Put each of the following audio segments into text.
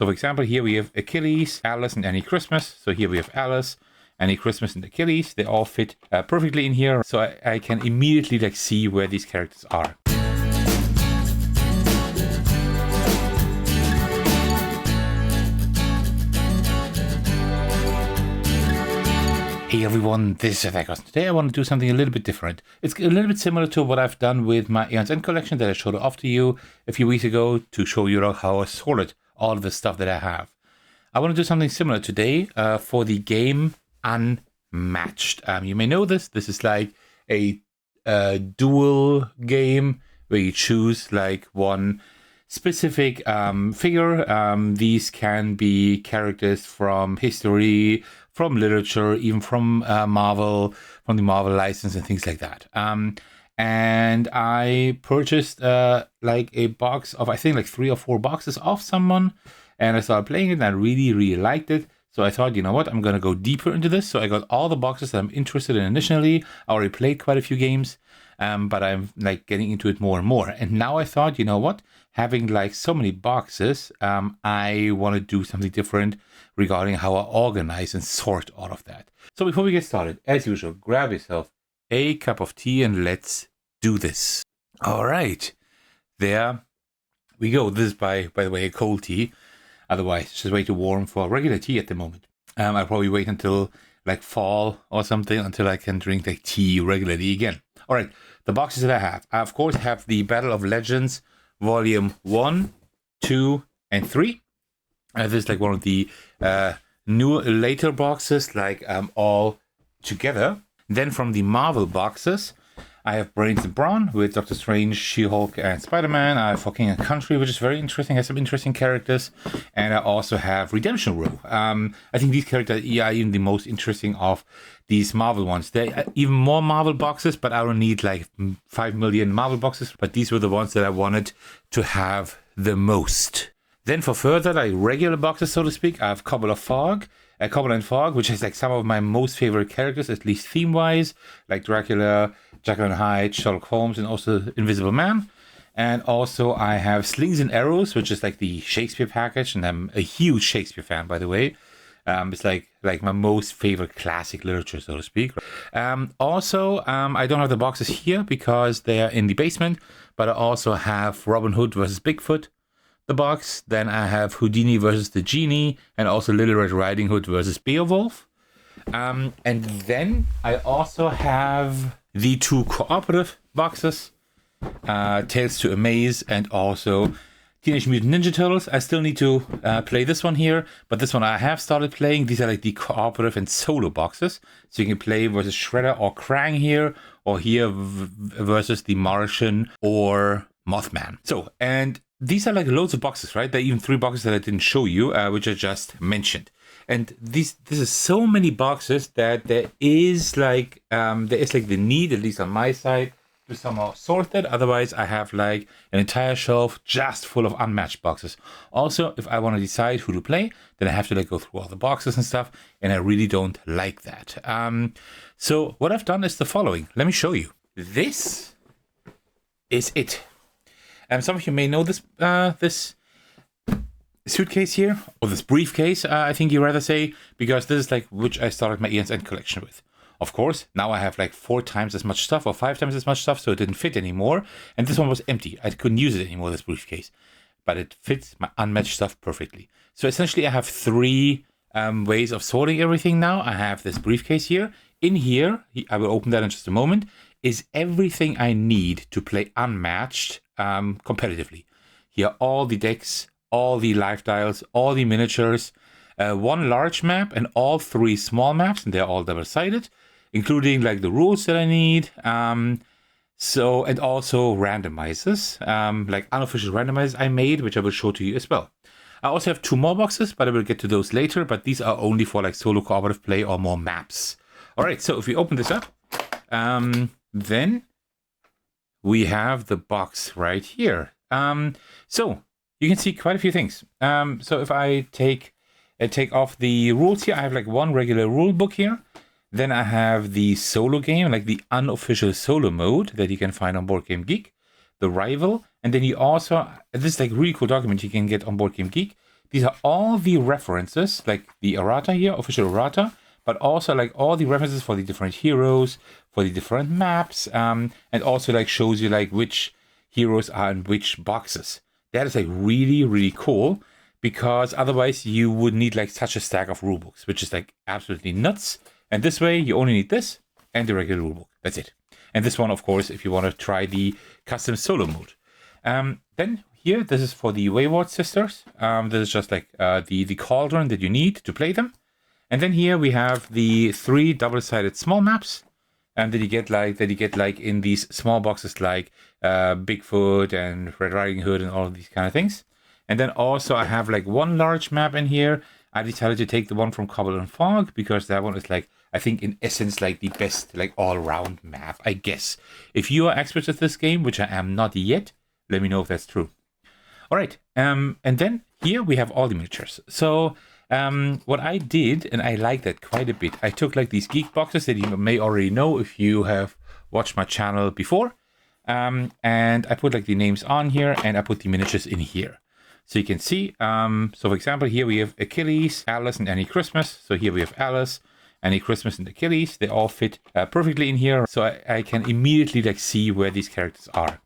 So for example, here we have Achilles, Alice, and Annie Christmas. So here we have Alice, Annie Christmas, and Achilles. They all fit perfectly in here. So I can immediately like see where these characters are. Hey everyone, this is Evoke. Today I want to do something a little bit different. It's a little bit similar to what I've done with my Aeon's End collection that I showed off to you a few weeks ago to show you how I sorted all of the stuff that I have. I want to do something similar today for the game Unmatched. You may know this. This is like a duel game where you choose like one specific figure. These can be characters from history, from literature, even from Marvel, from the Marvel license and things like that. And I purchased like a box of, I think like 3 or 4 boxes off someone, and I started playing it and I really, really liked it. So I thought, you know what, I'm going to go deeper into this. So I got all the boxes that I'm interested in initially. I already played quite a few games, but I'm like getting into it more and more. And now I thought, you know what, having like so many boxes, I want to do something different regarding how I organize and sort all of that. So before we get started, as usual, grab yourself a cup of tea and let's do this. All right, there we go. This is, by the way, a cold tea. Otherwise, it's just way too warm for regular tea at the moment. I'll probably wait until like fall or something until I can drink like tea regularly again. All right, the boxes that I of course have the Battle of Legends Volume 1, 2, and 3. This is like one of the later boxes, like all together. Then from the Marvel boxes, I have Brains and Brawn with Doctor Strange, She-Hulk, and Spider-Man. I have For King and Country, which is very interesting, has some interesting characters. And I also have Redemption Row. I think these characters are even the most interesting of these Marvel ones. There are even more Marvel boxes, but I don't need like 5 million Marvel boxes. But these were the ones that I wanted to have the most. Then for further, like regular boxes, so to speak, I have Cobble and Fog, which is like some of my most favorite characters, at least theme-wise, like Dracula, Jekyll and Hyde, Sherlock Holmes, and also Invisible Man. And also I have Slings and Arrows, which is like the Shakespeare package, and I'm a huge Shakespeare fan, by the way. It's like my most favorite classic literature, so to speak. Also, I don't have the boxes here because they are in the basement, but I also have Robin Hood versus Bigfoot, the box. Then I have Houdini versus the Genie, and also Little Red Riding Hood versus Beowulf. And then I also have the 2 cooperative boxes, Tales to Amaze, and also Teenage Mutant Ninja Turtles. I still need to play this one here, but this one I have started playing. These are like the cooperative and solo boxes. So you can play versus Shredder or Krang here, or here versus the Martian or Mothman. So, and these are like loads of boxes, right? There are even 3 boxes that I didn't show you, which I just mentioned. And this is so many boxes that there is like the need, at least on my side, to somehow sort that. Otherwise, I have like an entire shelf just full of unmatched boxes. Also, if I want to decide who to play, then I have to like go through all the boxes and stuff, and I really don't like that. So what I've done is the following. Let me show you. This is it. Some of you may know this this suitcase here, or this briefcase, I think you rather say, because this is like which I started my Aeon's End collection with. Of course, now I have like 4 times as much stuff or 5 times as much stuff, so it didn't fit anymore. And this one was empty. I couldn't use it anymore, this briefcase. But it fits my unmatched stuff perfectly. So essentially I have 3 ways of sorting everything now. I have this briefcase here. In here, I will open that in just a moment, is everything I need to play Unmatched competitively. Here are all the decks, all the life dials, all the miniatures, 1 large map and all 3 small maps, and they're all double-sided, including like the rules that I need. So, and also randomizers, like unofficial randomizers I made, which I will show to you as well. I also have 2 more boxes, but I will get to those later, but these are only for like solo cooperative play or more maps. All right, so if we open this up, then we have the box right here. So you can see quite a few things. So if I take off the rules here, I have like 1 regular rule book here. Then I have the solo game, like the unofficial solo mode that you can find on BoardGameGeek, the rival. And then you also, this is like a really cool document you can get on BoardGameGeek, these are all the references, like the errata here, official errata, but also like all the references for the different heroes, for the different maps, and also like shows you like which heroes are in which boxes. That is like really, really cool, because otherwise you would need like such a stack of rulebooks, which is like absolutely nuts. And this way you only need this and the regular rulebook. That's it. And this one, of course, if you want to try the custom solo mode. Then here, this is for the Wayward Sisters. This is just like the cauldron that you need to play them. And then here we have the 3 double-sided small maps that you get like in these small boxes like Bigfoot and Red Riding Hood and all of these kind of things. And then also I have like 1 large map in here. I decided to take the one from Cobble and Fog because that one is like, I think in essence, like the best like all-round map, I guess. If you are experts at this game, which I am not yet, let me know if that's true. All right, and then here we have all the miniatures. So what I did, and I like that quite a bit, I took like these geek boxes that you may already know if you have watched my channel before, and I put like the names on here, and I put the miniatures in here. So you can see, so for example, here we have Achilles, Alice, and Annie Christmas. So here we have Alice, Annie Christmas, and Achilles. They all fit perfectly in here. So I can immediately like see where these characters are.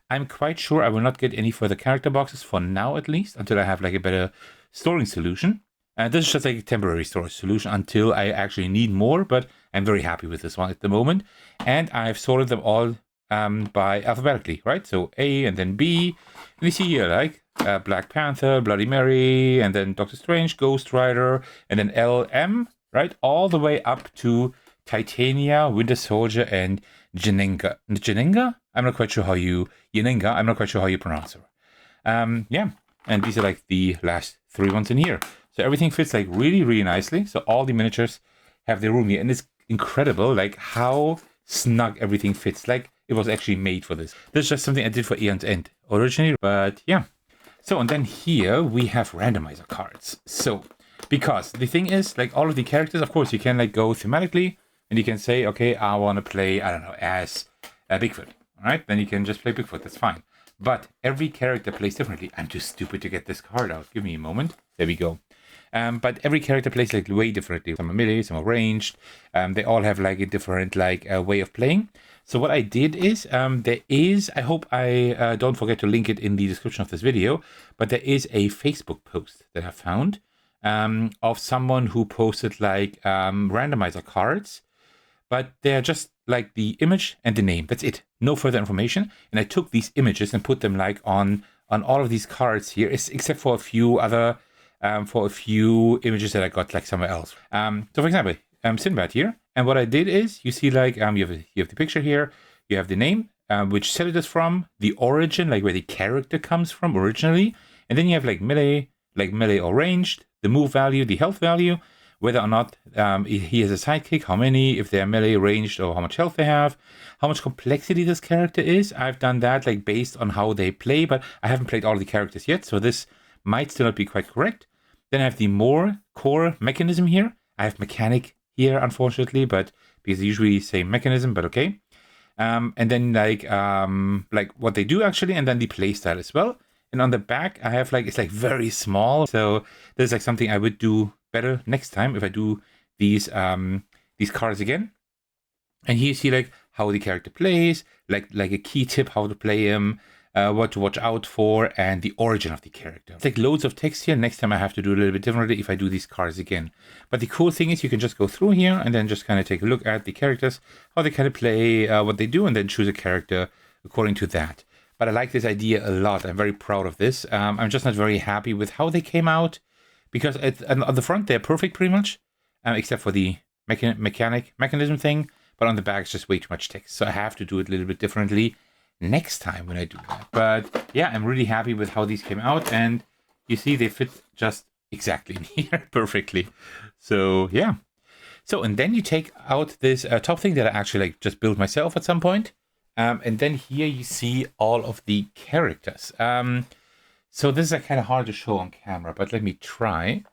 I'm quite sure I will not get any further character boxes for now, at least, until I have like a better storing solution. This is just like a temporary storage solution until I actually need more, but I'm very happy with this one at the moment. And I've sorted them all by alphabetically, right? So A and then B. And you see here like Black Panther, Bloody Mary, and then Doctor Strange, Ghost Rider, and then LM, right? All the way up to Titania, Winter Soldier, and Jenenga. Jenenga? I'm not quite sure how you... Jenenga, I'm not quite sure how you pronounce her. Yeah, and these are like the last 3 ones in here. So everything fits like really, really nicely. So all the miniatures have their room here. And it's incredible like how snug everything fits. Like it was actually made for this. This is just something I did for Aeon's End originally, but yeah. So, and then here we have randomizer cards. So, because the thing is, like all of the characters, of course, you can like go thematically and you can say, okay, I want to play, I don't know, as Bigfoot. All right, then you can just play Bigfoot. That's fine. But every character plays differently. I'm too stupid to get this card out. Give me a moment. There we go. But every character plays like way differently. Some are melee, some are ranged. They all have like a different like way of playing. So what I did is, there is, I hope I don't forget to link it in the description of this video, but there is a Facebook post that I found of someone who posted like randomizer cards, but they're just like the image and the name. That's it. No further information. And I took these images and put them like on all of these cards here, except for a few other, for a few images that I got like somewhere else. So for example, Sinbad here. And what I did is, you see like, you have the picture here, you have the name, which set it is from, the origin, like where the character comes from originally. And then you have like melee or ranged, the move value, the health value, whether or not he has a sidekick, how many, if they're melee, ranged, or how much health they have, how much complexity this character is. I've done that like based on how they play, but I haven't played all the characters yet, so this might still not be quite correct. Then I have the more core mechanism here. I have mechanic here, unfortunately, but because they usually say mechanism, but okay. And then like what they do actually, and then the play style as well. And on the back, I have like, it's like very small. So this is like something I would do better next time if I do these cards again. And here you see like how the character plays, like a key tip how to play him, what to watch out for, and the origin of the character. It's like loads of text here. Next time I have to do a little bit differently if I do these cards again. But the cool thing is you can just go through here and then just kind of take a look at the characters, how they kind of play, what they do, and then choose a character according to that. But I like this idea a lot. I'm very proud of this. I'm just not very happy with how they came out, because on the front they're perfect pretty much, except for the mechanism thing. But on the back it's just way too much text. So I have to do it a little bit differently next time when I do that. But yeah, I'm really happy with how these came out, and you see they fit just exactly in here perfectly. So yeah. So, and then you take out this top thing that I actually like just built myself at some point. And then here you see all of the characters. So this is kind of hard to show on camera, but let me try.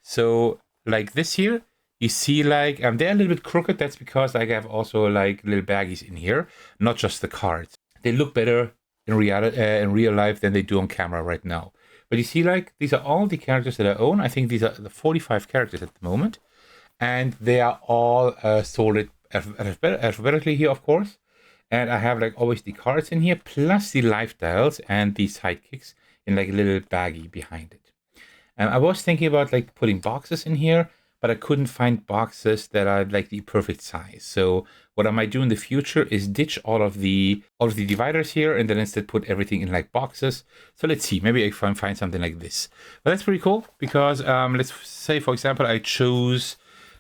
So like this here, you see like, they're a little bit crooked. That's because like I have also like little baggies in here, not just the cards. They look better in real life than they do on camera right now. But you see, like, these are all the characters that I own. I think these are the 45 characters at the moment. And they are all sorted alphabetically here, of course. And I have, like, always the cards in here, plus the lifestyles and the sidekicks in, like, a little baggie behind it. I was thinking about, like, putting boxes in here, but I couldn't find boxes that are, like, the perfect size. So what I might do in the future is ditch all of the dividers here and then instead put everything in, like, boxes. So let's see, maybe I can find something like this. But that's pretty cool because let's say, for example, I chose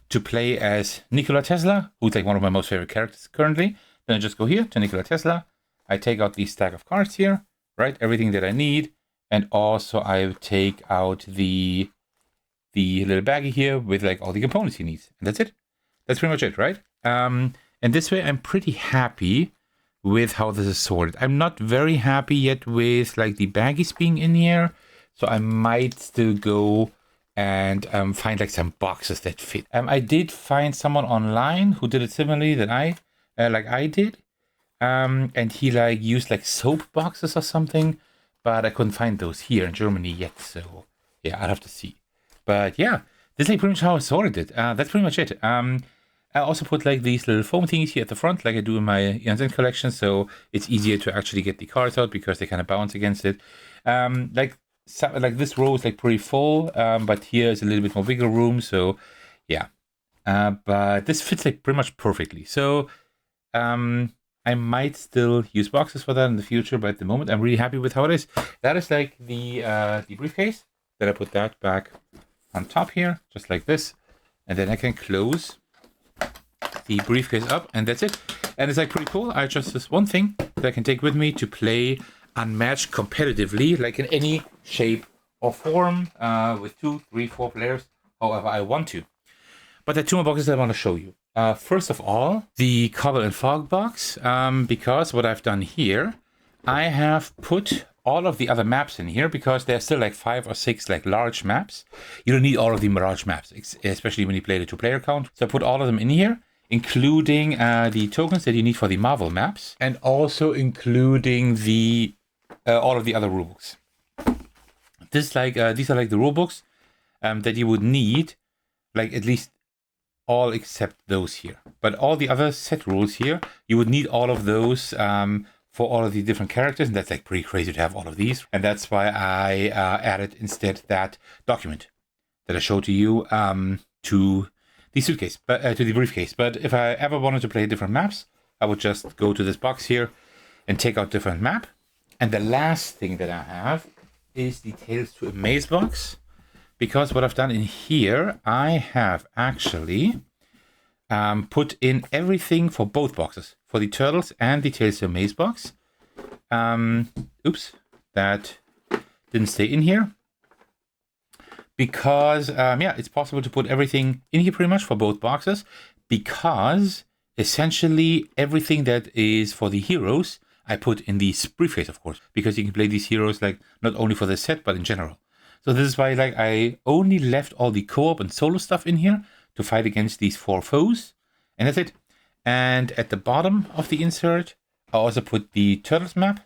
to play as Nikola Tesla, who's, like, one of my most favorite characters currently. Then I just go here to Nikola Tesla. I take out the stack of cards here, right? Everything that I need. And also I take out the little baggie here with, like, all the components he needs. And that's it. That's pretty much it, right? And this way I'm pretty happy with how this is sorted. I'm not very happy yet with, like, the baggies being in here. So I might still go and find, like, some boxes that fit. I did find someone online who did it similarly than I did. And he, like, used, like, soap boxes or something. But I couldn't find those here in Germany yet. So yeah, I'll have to see. But yeah, this is, like, pretty much how I sorted it. That's pretty much it. I also put, like, these little foam thingies here at the front, like I do in my Unmatched Collection, so it's easier to actually get the cards out because they kind of bounce against it. Like this row is, like, pretty full, but here is a little bit more bigger room, so yeah. But this fits, like, pretty much perfectly. So I might still use boxes for that in the future, but at the moment I'm really happy with how it is. That is, like, the briefcase. Then I put that back on top here, just like this, and then I can close the briefcase up, and that's it. And it's, like, pretty cool. I just this one thing that I can take with me to play Unmatched competitively, like in any shape or form, with 2, 3, 4 players, however I want to. But there are 2 more boxes that I want to show you. First of all, the Cobble and Fog box, because what I've done here, I have put all of the other maps in here because there's still, like, 5 or 6, like, large maps. You don't need all of the large maps, especially when you play the 2-player count. So I put all of them in here, including the tokens that you need for the Marvel maps, and also including the all of the other rulebooks. These are, like, the rulebooks that you would need, like, at least all except those here. But all the other set rules here, you would need all of those for all of the different characters, and that's, like, pretty crazy to have all of these. And that's why I added instead that document that I showed to you to the suitcase, but to the briefcase. But if I ever wanted to play different maps, I would just go to this box here and take out different map. And the last thing that I have is the Tales to Amaze box, because what I've done in here, I have actually put in everything for both boxes, for the Turtles and the Tales to Amaze box. Oops, that didn't stay in here. Because, yeah, it's possible to put everything in here pretty much for both boxes, because essentially everything that is for the heroes, I put in the briefcase, of course, because you can play these heroes, like, not only for the set, but in general. So this is why, like, I only left all the co-op and solo stuff in here to fight against these 4 foes, and that's it. And at the bottom of the insert, I also put the Turtles map,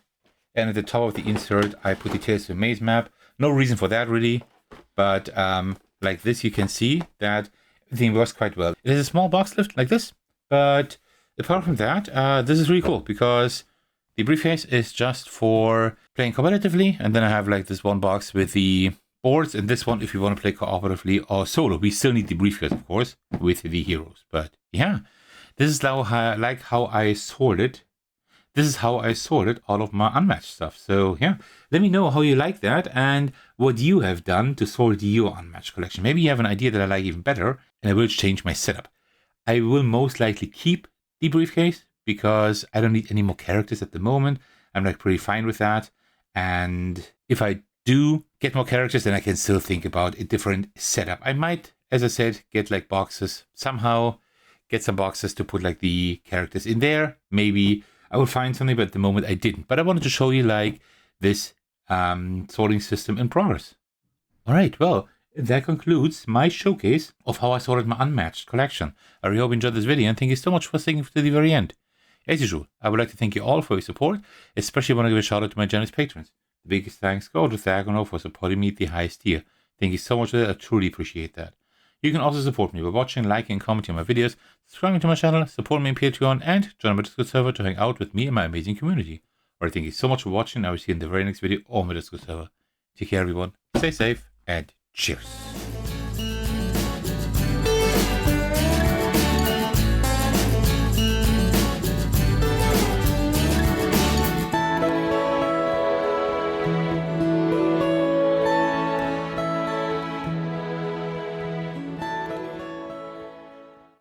and at the top of the insert, I put the Tales to Amaze map. No reason for that, really. But like this, you can see that everything works quite well. It is a small box lift like this, but apart from that, this is really cool because the briefcase is just for playing competitively, and then I have, like, this one box with the boards, and this one if you want to play cooperatively or solo. We still need the briefcase, of course, with the heroes. But yeah, this is how I sorted. This is how I sorted all of my Unmatched stuff. So yeah, let me know how you like that and what you have done to sort your Unmatched collection. Maybe you have an idea that I like even better, and I will change my setup. I will most likely keep the briefcase because I don't need any more characters at the moment. I'm, like, pretty fine with that. And if I do get more characters, then I can still think about a different setup. I might, as I said, get, like, boxes somehow, get some boxes to put, like, the characters in there. Maybe I will find something, but at the moment I didn't. But I wanted to show you, like, this sorting system in progress. All right, well, that concludes my showcase of how I sorted my Unmatched collection. I really hope you enjoyed this video, and thank you so much for sticking to the very end. As usual, I would like to thank you all for your support, especially want to give a shout out to my generous patrons. The biggest thanks go to Thagono for supporting me at the highest tier. Thank you so much for that, I truly appreciate that. You can also support me by watching, liking, and commenting on my videos, subscribing to my channel, supporting me on Patreon, and join my Discord server to hang out with me and my amazing community. Alright, thank you so much for watching. I will see you in the very next video on my Discord server. Take care everyone, stay safe, and cheers.